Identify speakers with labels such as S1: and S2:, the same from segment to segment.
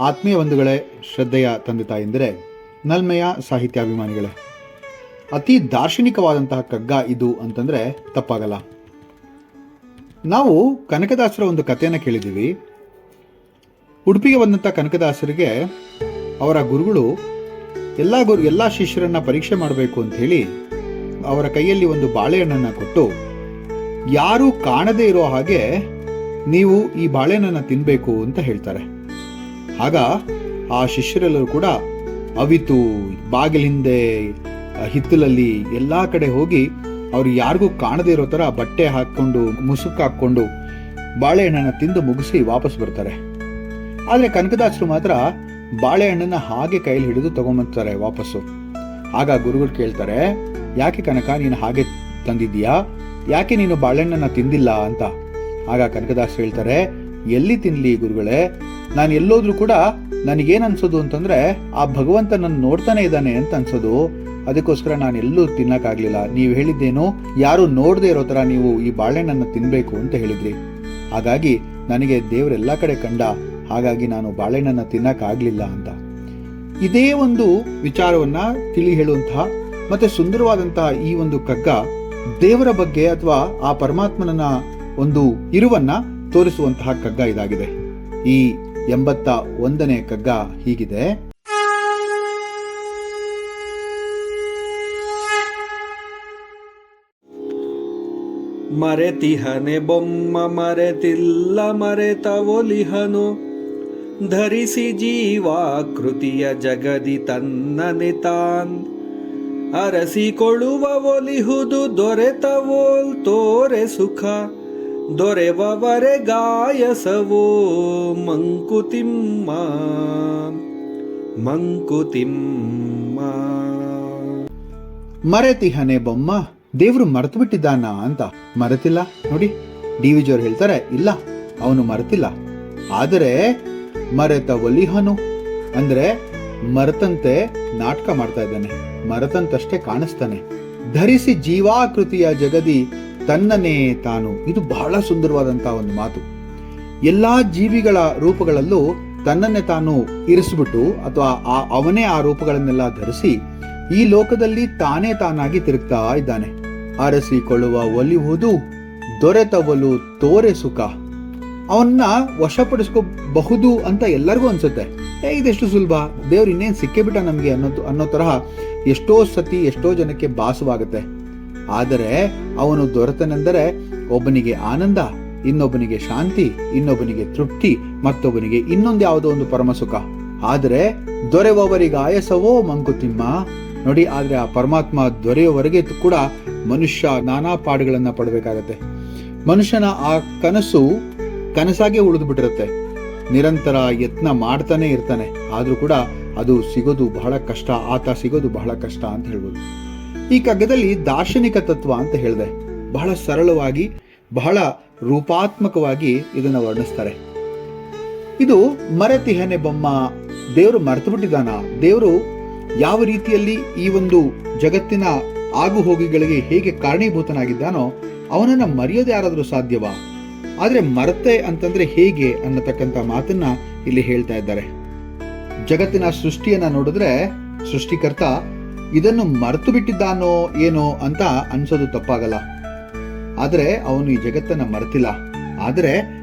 S1: ಆತ್ಮೀಯ ಬಂಧುಗಳೇ, ಶ್ರದ್ಧೆಯ ತಂದೆ ತಾಯಂದಿರೇ, ನಲ್ಮೆಯ ಸಾಹಿತ್ಯಾಭಿಮಾನಿಗಳೇ, ಅತಿ ದಾರ್ಶನಿಕವಾದಂತಹ ಕಗ್ಗ ಇದು ಅಂತಂದರೆ ತಪ್ಪಾಗಲ್ಲ. ನಾವು ಕನಕದಾಸರ ಒಂದು ಕಥೆಯನ್ನು ಕೇಳಿದ್ದೀವಿ. ಉಡುಪಿಗೆ ಬಂದಂಥ ಕನಕದಾಸರಿಗೆ ಅವರ ಗುರುಗಳು ಎಲ್ಲ ಶಿಷ್ಯರನ್ನ ಪರೀಕ್ಷೆ ಮಾಡಬೇಕು ಅಂತ ಹೇಳಿ ಅವರ ಕೈಯಲ್ಲಿ ಒಂದು ಬಾಳೆಹಣ್ಣನ್ನು ಕೊಟ್ಟು, ಯಾರೂ ಕಾಣದೇ ಇರೋ ಹಾಗೆ ನೀವು ಈ ಬಾಳೆಹಣ್ಣನ್ನು ತಿನ್ನಬೇಕು ಅಂತ ಹೇಳ್ತಾರೆ. ಆಗ ಆ ಶಿಷ್ಯರೆಲ್ಲರೂ ಕೂಡ ಅವಿತು ಬಾಗಿಲ ಹಿಂದೆ ಹಿತ್ತಲಲ್ಲಿ ಎಲ್ಲ ಕಡೆ ಹೋಗಿ ಅವ್ರು ಯಾರಿಗೂ ಕಾಣದೇ ಇರೋ ಥರ ಬಟ್ಟೆ ಹಾಕ್ಕೊಂಡು ಮುಸುಕು ಹಾಕ್ಕೊಂಡು ಬಾಳೆಹಣ್ಣನ್ನು ತಿಂದು ಮುಗಿಸಿ ವಾಪಸ್ ಬರ್ತಾರೆ. ಆದರೆ ಕನಕದಾಸರು ಮಾತ್ರ ಬಾಳೆಹಣ್ಣನ್ನು ಹಾಗೆ ಕೈಲಿ ಹಿಡಿದು ತಗೊಂಬರ್ತಾರೆ ವಾಪಸ್ಸು. ಆಗ ಗುರುಗಳು ಕೇಳ್ತಾರೆ, ಯಾಕೆ ಕನಕ ನೀನು ಹಾಗೆ ತಂದಿದ್ದೀಯಾ, ಯಾಕೆ ನೀನು ಬಾಳೆಹಣ್ಣನ್ನು ತಿಂದಿಲ್ಲ ಅಂತ. ಆಗ ಕನಕದಾಸರು ಹೇಳ್ತಾರೆ, ಎಲ್ಲಿ ತಿನ್ಲಿ ಗುರುಗಳೇ, ನಾನು ಎಲ್ಲೋದ್ರೂ ಕೂಡ ನನಗೇನು ಅನ್ಸೋದು ಅಂತಂದ್ರೆ ಆ ಭಗವಂತ ನನ್ನ ನೋಡ್ತಾನೆ ಇದ್ದಾನೆ ಅಂತ ಅನ್ಸೋದು. ಅದಕ್ಕೋಸ್ಕರ ನಾನು ಎಲ್ಲೂ ತಿನ್ನಕ್ಕಾಗ್ಲಿಲ್ಲ. ನೀವು ಹೇಳಿದ್ದೇನು, ಯಾರು ನೋಡದೆ ಇರೋ ತರ ನೀವು ಈ ಬಾಳೆಹಣ್ಣನ್ನು ತಿನ್ಬೇಕು ಅಂತ ಹೇಳಿದ್ರಿ. ಹಾಗಾಗಿ ನನಗೆ ದೇವರೆಲ್ಲ ಕಡೆ ಕಂಡ, ಹಾಗಾಗಿ ನಾನು ಬಾಳೆಹಣ್ಣನ್ನು ತಿನ್ನಕ್ಕಾಗ್ಲಿಲ್ಲ ಅಂತ. ಇದೇ ಒಂದು ವಿಚಾರವನ್ನ ತಿಳಿ ಹೇಳುವಂತಹ ಮತ್ತೆ ಸುಂದರವಾದಂತಹ ಈ ಒಂದು ಕಗ್ಗ ದೇವರ ಬಗ್ಗೆ ಅಥವಾ ಆ ಪರಮಾತ್ಮನ ಒಂದು ಇರುವನ್ನ ತೋರಿಸುವಂತಹ ಕಗ್ಗ ಇದಾಗಿದೆ. ಈ 81ನೇ ಕಗ್ಗ ಹೀಗಿದೆ.
S2: ಮರೆತಿಹನೆ ಬೊಮ್ಮ ಮರೆತಿಲ್ಲ ಮರೆತ ಒಲಿಹನು, ಧರಿಸಿ ಜೀವಾಕೃತಿಯ ಜಗದಿ ತನ್ನನೆ ತಾನ್, ಅರಸಿಕೊಳ್ಳುವ ಒಲಿಹುದು ದೊರೆತವೋಲ್ ತೋರೆ ಸುಖ, ದೊರೆವವರೆ ಗಾಯಸವೋ ಮಂಕುತಿಮ್ಮ ಮಂಕುತಿಮ್ಮ.
S1: ಮರೆತಿಹನೆ ಬೊಮ್ಮ, ದೇವ್ರು ಮರೆತು ಬಿಟ್ಟಿದ್ದಾನ ಅಂತ. ಮರೆತಿಲ್ಲ ನೋಡಿ, ಡಿ.ವಿ. ಜಿಯವರು ಹೇಳ್ತಾರೆ, ಇಲ್ಲ ಅವನು ಮರೆತಿಲ್ಲ, ಆದರೆ ಮರೆತ ಒಲಿಹನು ಅಂದ್ರೆ ಮರೆತಂತೆ ನಾಟಕ ಮಾಡ್ತಾ ಇದ್ದಾನೆ, ಮರೆತಂತಷ್ಟೇ ಕಾಣಿಸ್ತಾನೆ. ಧರಿಸಿ ಜೀವಾಕೃತಿಯ ಜಗದಿ ತನ್ನನೇ ತಾನು. ಇದು ಬಹಳ ಸುಂದರವಾದಂತಹ ಒಂದು ಮಾತು. ಎಲ್ಲಾ ಜೀವಿಗಳ ರೂಪಗಳಲ್ಲೂ ತನ್ನನ್ನೇ ತಾನು ಇರಿಸ್ಬಿಟ್ಟು ಅಥವಾ ಅವನೇ ಆ ರೂಪಗಳನ್ನೆಲ್ಲ ಧರಿಸಿ ಈ ಲೋಕದಲ್ಲಿ ತಾನೇ ತಾನಾಗಿ ತಿರುಗ್ತಾ ಇದ್ದಾನೆ. ಅರಸಿಕೊಳ್ಳುವ ಒಲಿಯುವುದು ದೊರೆತವಲು ತೋರೆ ಸುಖ. ಅವನ್ನ ವಶಪಡಿಸ್ಕೋಬಹುದು ಅಂತ ಎಲ್ಲರಿಗೂ ಅನ್ಸುತ್ತೆ. ಇದೆಷ್ಟು ಸುಲಭ, ದೇವ್ರು ಇನ್ನೇನು ಸಿಕ್ಕೇ ಬಿಟ್ಟ ನಮ್ಗೆ ಅನ್ನೋ ತರಹ ಎಷ್ಟೋ ಸತಿ ಎಷ್ಟೋ ಜನಕ್ಕೆ ಭಾಸವಾಗುತ್ತೆ. ಆದರೆ ಅವನು ದೊರೆತನೆಂದರೆ ಒಬ್ಬನಿಗೆ ಆನಂದ, ಇನ್ನೊಬ್ಬನಿಗೆ ಶಾಂತಿ, ಇನ್ನೊಬ್ಬನಿಗೆ ತೃಪ್ತಿ, ಮತ್ತೊಬ್ಬನಿಗೆ ಇನ್ನೊಂದು ಯಾವುದೋ ಒಂದು ಪರಮ ಸುಖ. ಆದರೆ ದೊರೆಯುವವರಿಗೆ ಆಯಸವೋ ಮಂಕುತಿಮ್ಮ ನೋಡಿ. ಆದ್ರೆ ಆ ಪರಮಾತ್ಮ ದೊರೆಯುವವರೆಗೆ ಕೂಡ ಮನುಷ್ಯ ನಾನಾ ಪಾಡುಗಳನ್ನ ಪಡಬೇಕಾಗತ್ತೆ. ಮನುಷ್ಯನ ಆ ಕನಸು ಕನಸಾಗೆ ಉಳಿದು ಬಿಟ್ಟಿರುತ್ತೆ. ನಿರಂತರ ಯತ್ನ ಮಾಡ್ತಾನೆ ಇರ್ತಾನೆ, ಆದ್ರೂ ಕೂಡ ಅದು ಸಿಗೋದು ಬಹಳ ಕಷ್ಟ, ಆತ ಸಿಗೋದು ಬಹಳ ಕಷ್ಟ ಅಂತ ಹೇಳ್ಬೋದು. ಈ ಕಗ್ಗದಲ್ಲಿ ದಾರ್ಶನಿಕ ತತ್ವ ಅಂತ ಹೇಳಿದೆ. ಬಹಳ ಸರಳವಾಗಿ ಬಹಳ ರೂಪಾತ್ಮಕವಾಗಿ ಇದನ್ನ ವರ್ಣಿಸ್ತಾರೆ. ಇದು ಮರೆತಿಹನೆ ಬೊಮ್ಮ, ದೇವರು ಮರೆತು ಬಿಟ್ಟಿದ್ದಾನ, ದೇವರು ಯಾವ ರೀತಿಯಲ್ಲಿ ಈ ಒಂದು ಜಗತ್ತಿನ ಆಗು ಹೋಗಿಗಳಿಗೆ ಹೇಗೆ ಕಾರಣೀಭೂತನಾಗಿದ್ದಾನೋ ಅವನನ್ನ ಮರೆಯೋದು ಯಾರಾದ್ರೂ ಸಾಧ್ಯವಾ? ಆದ್ರೆ ಮರೆತೆ ಅಂತಂದ್ರೆ ಹೇಗೆ ಅನ್ನತಕ್ಕಂಥ ಮಾತನ್ನ ಇಲ್ಲಿ ಹೇಳ್ತಾ ಇದ್ದಾರೆ. ಜಗತ್ತಿನ ಸೃಷ್ಟಿಯನ್ನ ನೋಡಿದ್ರೆ ಸೃಷ್ಟಿಕರ್ತ ಇದನ್ನು ಮರೆತು ಬಿಟ್ಟಿದ್ದಾನೋ ಏನೋ ಅಂತ ಅನ್ಸೋದು ತಪ್ಪಾಗಲ್ಲ. ಆದ್ರೆ ಅವನು ಈ ಜಗತ್ತನ್ನ ಮರೆತಿಲ್ಲ, ಆದ್ರೆ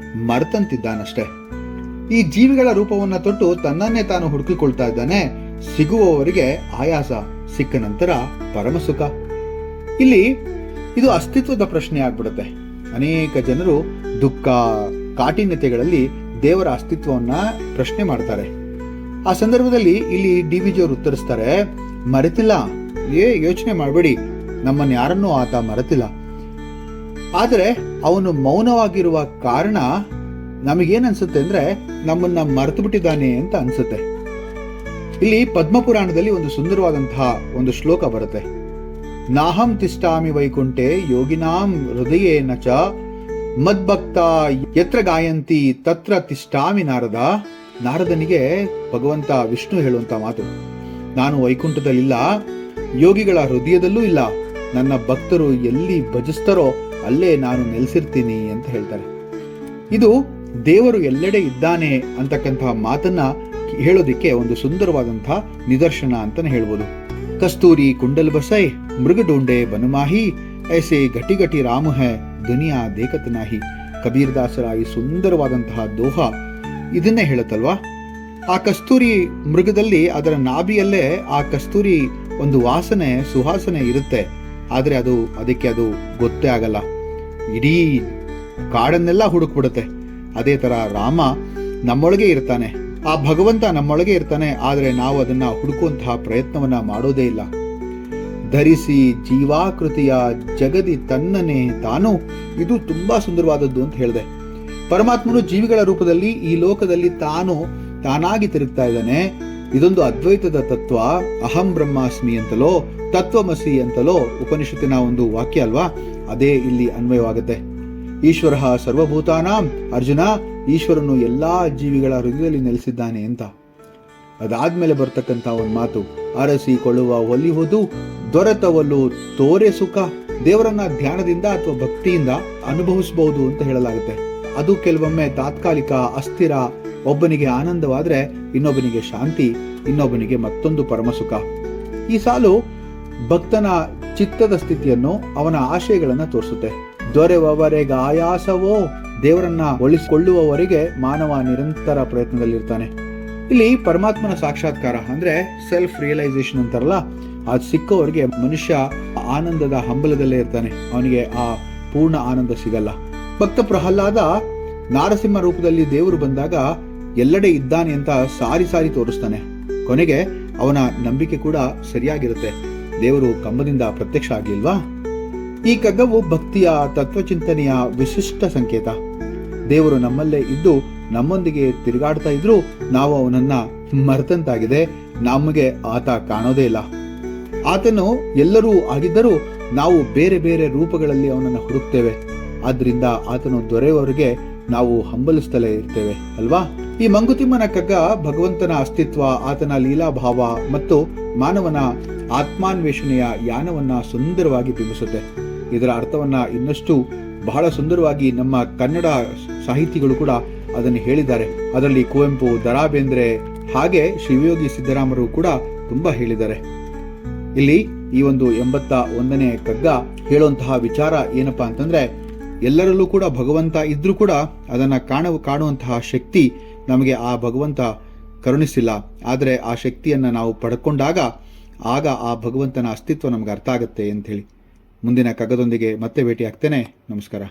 S1: ಮರೆತಂತಿದ್ದಾನಷ್ಟೇ. ಈ ಜೀವಿಗಳ ರೂಪವನ್ನ ತೊಟ್ಟು ತನ್ನನ್ನೇ ತಾನು ಹುಡುಕಿಕೊಳ್ತಾ ಇದ್ದಾನೆ. ಸಿಗುವವರಿಗೆ ಆಯಾಸ, ಸಿಕ್ಕ ನಂತರ ಪರಮಸುಖ. ಇಲ್ಲಿ ಇದು ಅಸ್ತಿತ್ವದ ಪ್ರಶ್ನೆ ಆಗ್ಬಿಡುತ್ತೆ. ಅನೇಕ ಜನರು ದುಃಖ ಕಾಠಿನ್ಯತೆಗಳಲ್ಲಿ ದೇವರ ಅಸ್ತಿತ್ವವನ್ನ ಪ್ರಶ್ನೆ ಮಾಡ್ತಾರೆ. ಆ ಸಂದರ್ಭದಲ್ಲಿ ಇಲ್ಲಿ ಡಿ.ವಿ. ಜಿಯವರು ಉತ್ತರಿಸ್ತಾರೆ, ಮರೆತಿಲ್ಲ, ಯೋಚನೆ ಮಾಡಬೇಡಿ, ನಮ್ಮನ್ನು ಯಾರನ್ನೂ ಆತ ಮರೆತಿಲ್ಲ. ಆದರೆ ಅವನು ಮೌನವಾಗಿರುವ ಕಾರಣ ನಮಗೇನ್ ಅನ್ಸುತ್ತೆ ಅಂದ್ರೆ ನಮ್ಮನ್ನ ಮರೆತು ಬಿಟ್ಟಿದ್ದಾನೆ ಅಂತ ಅನ್ಸುತ್ತೆ. ಇಲ್ಲಿ ಪದ್ಮಪುರಾಣದಲ್ಲಿ ಒಂದು ಸುಂದರವಾದಂತಹ ಒಂದು ಶ್ಲೋಕ ಬರುತ್ತೆ. ನಾಹಂ ತಿಷ್ಟಾಮಿ ವೈಕುಂಠೆ ಯೋಗಿನಾಂ ಹೃದಯೇನ ಚ ಮದ್ಭಕ್ತ ಯತ್ರ ಗಾಯಂತಿ ತತ್ರ ತಿಷ್ಟಾಮಿ ನಾರದ. ನಾರದನಿಗೆ ಭಗವಂತ ವಿಷ್ಣು ಹೇಳುವಂತ ಮಾತು, ನಾನು ವೈಕುಂಠದಲ್ಲಿಲ್ಲ, ಯೋಗಿಗಳ ಹೃದಯದಲ್ಲೂ ಇಲ್ಲ, ನನ್ನ ಭಕ್ತರು ಎಲ್ಲಿ ಭಜಿಸ್ತಾರೋ ಅಲ್ಲೇ ನಾನು ನೆಲೆಸಿರ್ತೀನಿ ಅಂತ ಹೇಳ್ತಾರೆ. ಇದು ದೇವರು ಎಲ್ಲೆಡೆ ಇದ್ದಾನೆ ಅಂತಕ್ಕಂತಹ ಮಾತನ್ನ ಹೇಳೋದಿಕ್ಕೆ ಒಂದು ಸುಂದರವಾದಂತಹ ನಿದರ್ಶನ ಅಂತಾನೆ ಹೇಳ್ಬೋದು. ಕಸ್ತೂರಿ ಕುಂಡಲ್ ಬಸೈ ಮೃಗಡೋಂಡೆ ಬನಮಾಹಿ ಐಸೆ ಘಟಿ ಘಟಿ ರಾಮ ಹೈ ದುನಿಯಾ ದೇಖತ್ ನಾಹಿ. ಕಬೀರ್ ದಾಸರ ಈ ಸುಂದರವಾದಂತಹ ದೋಹ ಇದನ್ನೇ ಹೇಳುತ್ತಲ್ವಾ. ಆ ಕಸ್ತೂರಿ ಮೃಗದಲ್ಲಿ ಅದರ ನಾಭಿಯಲ್ಲೇ ಆ ಕಸ್ತೂರಿ ಒಂದು ವಾಸನೆ ಸುವಾಸನೆ ಇರುತ್ತೆ, ಆದ್ರೆ ಅದಕ್ಕೆ ಅದು ಗೊತ್ತೇ ಆಗಲ್ಲ. ಇಡೀ ಕಾಡನ್ನೆಲ್ಲ ಹುಡುಕ್ಬಿಡುತ್ತೆ. ಅದೇ ತರ ರಾಮ ನಮ್ಮೊಳಗೆ ಇರ್ತಾನೆ, ಆ ಭಗವಂತ ನಮ್ಮೊಳಗೆ ಇರ್ತಾನೆ, ಆದ್ರೆ ನಾವು ಅದನ್ನ ಹುಡುಕುವಂತಹ ಪ್ರಯತ್ನವನ್ನ ಮಾಡೋದೇ ಇಲ್ಲ. ಧರಿಸಿ ಜೀವಾಕೃತಿಯ ಜಗದಿ ತನ್ನನೆ ತಾನು, ಇದು ತುಂಬಾ ಸುಂದರವಾದದ್ದು ಅಂತ ಹೇಳಿದೆ. ಪರಮಾತ್ಮನು ಜೀವಿಗಳ ರೂಪದಲ್ಲಿ ಈ ಲೋಕದಲ್ಲಿ ತಾನಾಗಿ ತಿರುಗ್ತಾ ಇದ್ದಾನೆ. ಇದೊಂದು ಅದ್ವೈತದ ತತ್ವ. ಅಹಂ ಬ್ರಹ್ಮಾಸ್ಮಿ ಅಂತಲೋ ತತ್ವಮಸಿ ಅಂತಲೋ ಉಪನಿಷತ್ತಿನ ಒಂದು ವಾಕ್ಯ ಅಲ್ವಾ, ಅದೇ ಇಲ್ಲಿ ಅನ್ವಯವಾಗುತ್ತೆ. ಈಶ್ವರ ಸರ್ವಭೂತಾನಾಂ, ಅರ್ಜುನ ಈಶ್ವರನು ಎಲ್ಲಾ ಜೀವಿಗಳ ಹೃದಯದಲ್ಲಿ ನೆಲೆಸಿದ್ದಾನೆ ಅಂತ. ಅದಾದ್ಮೇಲೆ ಬರ್ತಕ್ಕಂಥ ಒಂದು ಮಾತು, ಅರಸಿಕೊಳ್ಳುವ ಒಲಿಹುದು ದೊರೆತವಲು ತೋರೆ ಸುಖ. ದೇವರನ್ನ ಧ್ಯಾನದಿಂದ ಅಥವಾ ಭಕ್ತಿಯಿಂದ ಅನುಭವಿಸಬಹುದು ಅಂತ ಹೇಳಲಾಗುತ್ತೆ. ಅದು ಕೆಲವೊಮ್ಮೆ ತಾತ್ಕಾಲಿಕ, ಅಸ್ಥಿರ. ಒಬ್ಬನಿಗೆ ಆನಂದವಾದ್ರೆ ಇನ್ನೊಬ್ಬನಿಗೆ ಶಾಂತಿ, ಇನ್ನೊಬ್ಬನಿಗೆ ಮತ್ತೊಂದು ಪರಮಸುಖ. ಈ ಸಾಲು ಭಕ್ತನ ಚಿತ್ತದ ಸ್ಥಿತಿಯನ್ನು, ಅವನ ಆಶಯಗಳನ್ನ ತೋರಿಸುತ್ತೆ. ದೊರೆವವರೆಗೆ ಆಯಾಸವೋ, ದೇವರನ್ನ ಒಲಿಸಿಕೊಳ್ಳುವವರೆಗೆ ಮಾನವ ನಿರಂತರ ಪ್ರಯತ್ನದಲ್ಲಿರ್ತಾನೆ. ಇಲ್ಲಿ ಪರಮಾತ್ಮನ ಸಾಕ್ಷಾತ್ಕಾರ ಅಂದ್ರೆ ಸೆಲ್ಫ್ ರಿಯಲೈಸೇಷನ್ ಅಂತಾರಲ್ಲ, ಅದು ಸಿಕ್ಕವರಿಗೆ ಮನುಷ್ಯ ಆನಂದದ ಹಂಬಲದಲ್ಲೇ ಇರ್ತಾನೆ, ಅವನಿಗೆ ಆ ಪೂರ್ಣ ಆನಂದ ಸಿಗಲ್ಲ. ಭಕ್ತ ಪ್ರಹ್ಲಾದ ನಾರಸಿಂಹ ರೂಪದಲ್ಲಿ ದೇವರು ಬಂದಾಗ ಎಲ್ಲೆಡೆ ಇದ್ದಾನೆ ಅಂತ ಸಾರಿ ತೋರಿಸ್ತಾನೆ. ಕೊನೆಗೆ ಅವನ ನಂಬಿಕೆ ಕೂಡ ಸರಿಯಾಗಿರುತ್ತೆ, ದೇವರು ಕಂಬದಿಂದ ಪ್ರತ್ಯಕ್ಷ ಆಗ್ಲಿಲ್ವಾ. ಈ ಕಗ್ಗವು ಭಕ್ತಿಯ ತತ್ವಚಿಂತನೆಯ ವಿಶಿಷ್ಟ ಸಂಕೇತ. ದೇವರು ನಮ್ಮಲ್ಲೇ ಇದ್ದು ನಮ್ಮೊಂದಿಗೆ ತಿರುಗಾಡ್ತಾ ಇದ್ರು ನಾವು ಅವನನ್ನ ಮರೆತಂತಾಗಿದೆ. ನಮಗೆ ಆತ ಕಾಣೋದೇ ಇಲ್ಲ. ಆತನು ಎಲ್ಲರೂ ಆಗಿದ್ದರೂ ನಾವು ಬೇರೆ ಬೇರೆ ರೂಪಗಳಲ್ಲಿ ಅವನನ್ನು ಹುಡುಕ್ತೇವೆ. ಆದ್ರಿಂದ ಆತನು ದೊರೆಯವರೆಗೆ ನಾವು ಹಂಬಲಿಸ್ತಲೇ ಇರ್ತೇವೆ ಅಲ್ವಾ. ಈ ಮಂಕುತಿಮ್ಮನ ಕಗ್ಗ ಭಗವಂತನ ಅಸ್ತಿತ್ವ, ಆತನ ಲೀಲಾಭಾವ ಮತ್ತು ಮಾನವನ ಆತ್ಮಾನ್ವೇಷಣೆಯ ಯಾನವನ್ನ ಸುಂದರವಾಗಿ ಬಿಂಬಿಸುತ್ತೆ. ಇದರ ಅರ್ಥವನ್ನ ಇನ್ನಷ್ಟು ಬಹಳ ಸುಂದರವಾಗಿ ನಮ್ಮ ಕನ್ನಡ ಸಾಹಿತಿಗಳು ಕೂಡ ಅದನ್ನು ಹೇಳಿದ್ದಾರೆ. ಅದರಲ್ಲಿ ಕುವೆಂಪು, ದ.ರಾ ಬೇಂದ್ರೆ, ಹಾಗೆ ಶಿವಯೋಗಿ ಸಿದ್ದರಾಮರು ಕೂಡ ತುಂಬಾ ಹೇಳಿದ್ದಾರೆ. ಇಲ್ಲಿ ಈ ಒಂದು 81ನೇ ಕಗ್ಗ ಹೇಳುವಂತಹ ವಿಚಾರ ಏನಪ್ಪಾ ಅಂತಂದ್ರೆ, ಎಲ್ಲರಲ್ಲೂ ಕೂಡ ಭಗವಂತ ಇದ್ರೂ ಕೂಡ ಅದನ್ನ ಕಾಣುವಂತಹ ಶಕ್ತಿ ನಮಗೆ ಆ ಭಗವಂತ ಕರುಣಿಸಿಲ್ಲ. ಆದರೆ ಆ ಶಕ್ತಿಯನ್ನ ನಾವು ಪಡ್ಕೊಂಡಾಗ ಆಗ ಆ ಭಗವಂತನ ಅಸ್ತಿತ್ವ ನಮ್ಗೆ ಅರ್ಥ ಆಗುತ್ತೆ ಅಂತ ಹೇಳಿ ಮುಂದಿನ ಕಗ್ಗದೊಂದಿಗೆ ಮತ್ತೆ ಭೇಟಿ ಆಗ್ತೇನೆ. ನಮಸ್ಕಾರ.